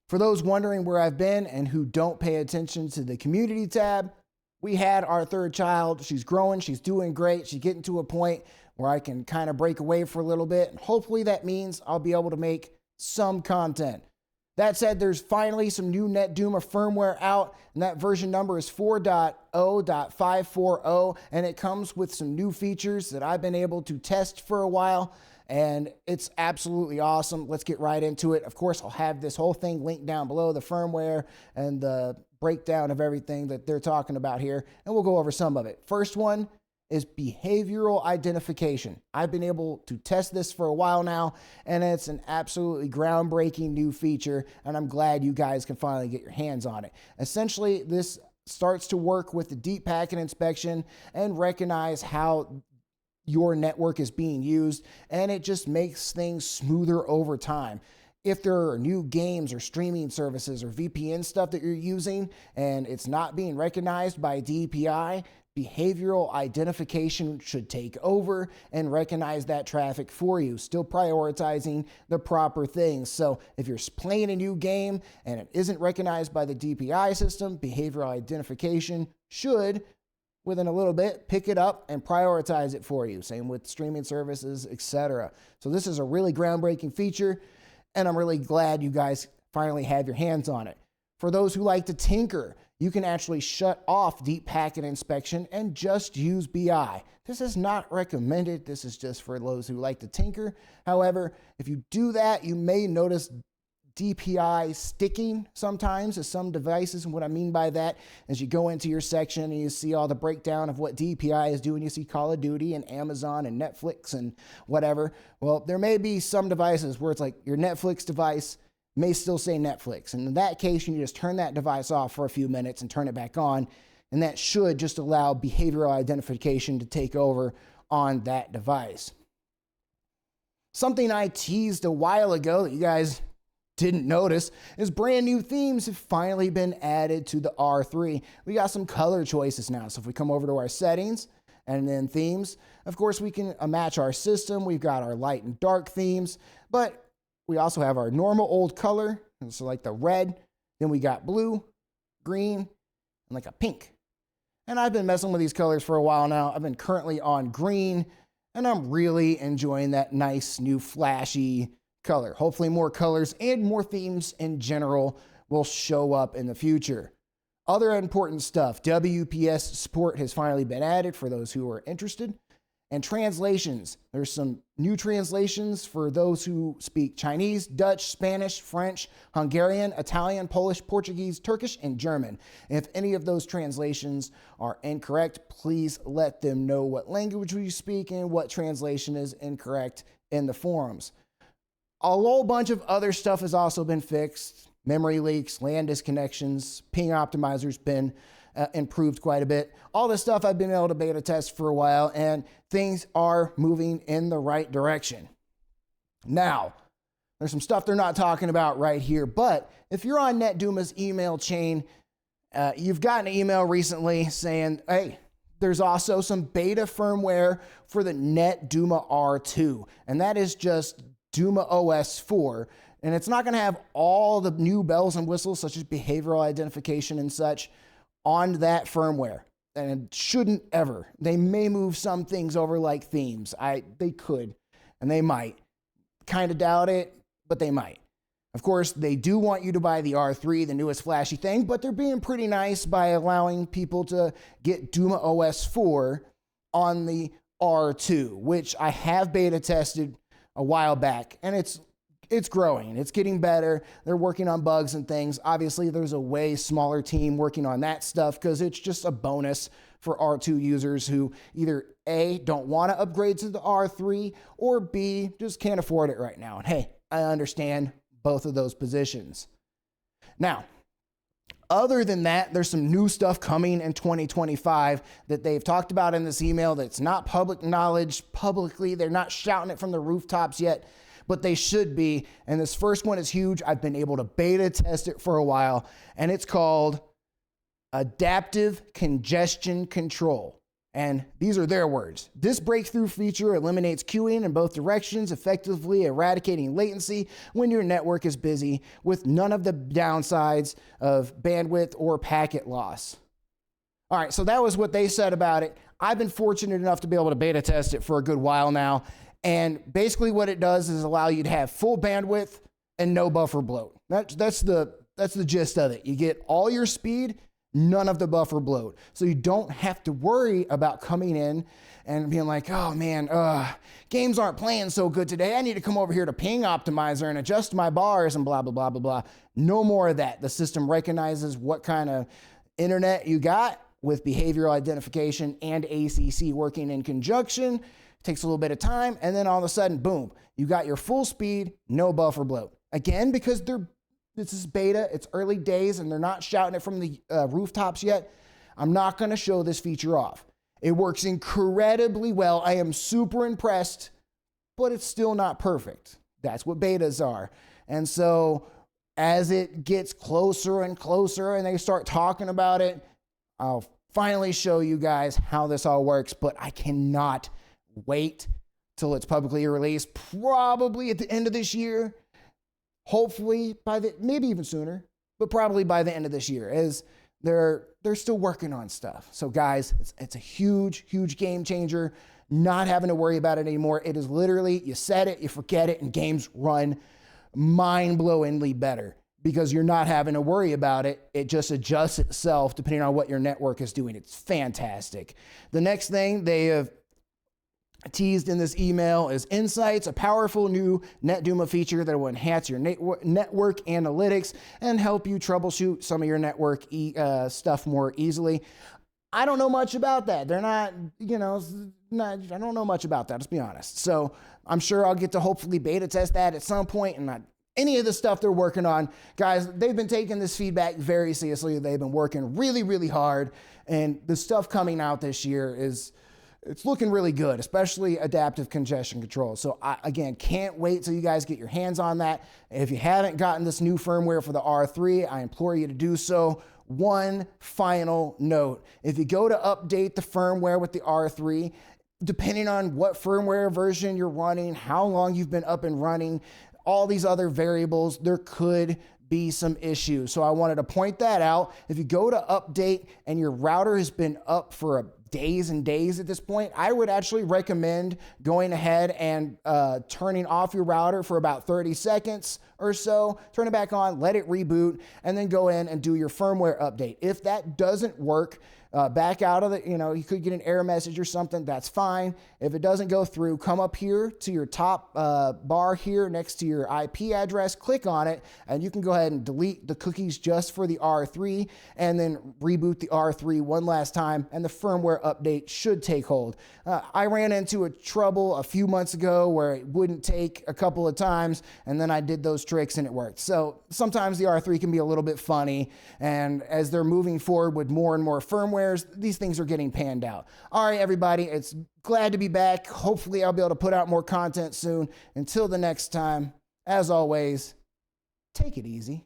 For those wondering where I've been and who don't pay attention to the community tab, we had our third child. She's growing, she's doing great. She's getting to a point where I can kind of break away for a little bit. And hopefully that means I'll be able to make some content. That said, there's finally some new NetDuma firmware out, and that version number is 4.0.540, and it comes with some new features that I've been able to test for a while, and it's absolutely awesome. Let's get right into it. Of course, I'll have this whole thing linked down below, the firmware and the breakdown of everything that they're talking about here, and we'll go over some of it. First one is behavioral identification. I've been able to test this for a while now, and it's an absolutely groundbreaking new feature, and I'm glad you guys can finally get your hands on it. Essentially, this starts to work with the deep packet inspection and recognize how your network is being used, and it just makes things smoother over time. If there are new games or streaming services or VPN stuff that you're using and it's not being recognized by DPI, behavioral identification should take over and recognize that traffic for you, still prioritizing the proper things. So if you're playing a new game and it isn't recognized by the DPI system, behavioral identification should, within a little bit, pick it up and prioritize it for you. Same with streaming services, etc. So this is a really groundbreaking feature, and I'm really glad you guys finally have your hands on it. For those who like to tinker, you can actually shut off deep packet inspection and just use BI. This is not recommended. This is just for those who like to tinker. However, if you do that, you may notice DPI sticking sometimes to some devices. And what I mean by that is you go into your section and you see all the breakdown of what DPI is doing. You see Call of Duty and Amazon and Netflix and whatever. Well, there may be some devices where it's like your Netflix device may still say Netflix. And in that case, you just turn that device off for a few minutes and turn it back on. And that should just allow behavioral identification to take over on that device. Something I teased a while ago that you guys didn't notice is brand new themes have finally been added to the R3. We got some color choices now. So if we come over to our settings and then themes, of course we can match our system. We've got our light and dark themes, but we also have our normal old color, so like the red, then we got blue, green, and like a pink. And I've been messing with these colors for a while now. I've been currently on green, and I'm really enjoying that nice new flashy color. Hopefully more colors and more themes in general will show up in the future. Other important stuff, WPS support has finally been added for those who are interested. And translations, there's some new translations for those who speak Chinese, Dutch, Spanish, French, Hungarian, Italian, Polish, Portuguese, Turkish, and German. If any of those translations are incorrect, please let them know what language we speak and what translation is incorrect in the forums. A whole bunch of other stuff has also been fixed. Memory leaks, LAN disconnections, ping optimizer's been improved quite a bit. All this stuff I've been able to beta test for a while, and things are moving in the right direction. Now, there's some stuff they're not talking about right here, but if you're on NetDuma's email chain, you've gotten an email recently saying, hey, there's also some beta firmware for the NetDuma R2, and that is just DumaOS 4. And it's not going to have all the new bells and whistles, such as behavioral identification and such, on that firmware. And it shouldn't ever. They may move some things over like themes. They could, and they might. Kind of doubt it, but they might. Of course, they do want you to buy the R3, the newest flashy thing, but they're being pretty nice by allowing people to get DumaOS 4 on the R2, which I have beta tested a while back, and it's growing. It's getting better. They're working on bugs and things. Obviously, there's a way smaller team working on that stuff because it's just a bonus for R2 users who either A, don't want to upgrade to the R3, or B, just can't afford it right now. And hey, I understand both of those positions. Now, other than that, there's some new stuff coming in 2025 that they've talked about in this email that's not public knowledge publicly. They're not shouting it from the rooftops yet, but they should be. And this first one is huge. I've been able to beta test it for a while, and it's called Adaptive Congestion Control. And these are their words. This breakthrough feature eliminates queuing in both directions, effectively eradicating latency when your network is busy, with none of the downsides of bandwidth or packet loss. All right, so that was what they said about it. I've been fortunate enough to be able to beta test it for a good while now. And basically what it does is allow you to have full bandwidth and no buffer bloat. That's the gist of it. You get all your speed, none of the buffer bloat. So you don't have to worry about coming in and being like, oh man, games aren't playing so good today. I need to come over here to ping optimizer and adjust my bars and blah, blah, blah, blah, blah. No more of that. The system recognizes what kind of internet you got with behavioral identification and ACC working in conjunction. It takes a little bit of time, and then all of a sudden, boom, you got your full speed, no buffer bloat. Again, because this is beta, it's early days, and they're not shouting it from the rooftops yet, I'm not gonna show this feature off. It works incredibly well. I am super impressed, but it's still not perfect. That's what betas are. And so as it gets closer and closer and they start talking about it, I'll finally show you guys how this all works, but I cannot wait till it's publicly released, probably at the end of this year, hopefully maybe even sooner, but probably by the end of this year, as they're still working on stuff. So guys, it's a huge, huge game changer, not having to worry about it anymore. It is literally, you set it, you forget it, and games run mind-blowingly better, because you're not having to worry about it. It just adjusts itself depending on what your network is doing. It's fantastic. The next thing they have teased in this email is Insights, a powerful new NetDuma feature that will enhance your network analytics and help you troubleshoot some of your network stuff more easily. I don't know much about that. They're not, I don't know much about that, let's be honest. So I'm sure I'll get to hopefully beta test that at some point, and any of the stuff they're working on. Guys, they've been taking this feedback very seriously. They've been working really, really hard, and the stuff coming out this year it's looking really good, especially adaptive congestion control. So I, again, can't wait till you guys get your hands on that. If you haven't gotten this new firmware for the R3, I implore you to do so. One final note: if you go to update the firmware with the R3, depending on what firmware version you're running, how long you've been up and running, all these other variables, there could be some issues. So I wanted to point that out. If you go to update and your router has been up for days and days at this point, I would actually recommend going ahead and turning off your router for about 30 seconds or so, turn it back on, let it reboot, and then go in and do your firmware update. If that doesn't work, back out of it, you could get an error message or something, that's fine. If it doesn't go through, come up here to your top bar here next to your IP address, click on it, and you can go ahead and delete the cookies just for the R3, and then reboot the R3 one last time, and the firmware update should take hold. I ran into a trouble a few months ago where it wouldn't take a couple of times, and then I did those tricks and it worked. So sometimes the R3 can be a little bit funny, and as they're moving forward with more and more firmware, these things are getting panned out. All right, everybody, it's glad to be back. Hopefully I'll be able to put out more content soon. Until the next time, as always, take it easy.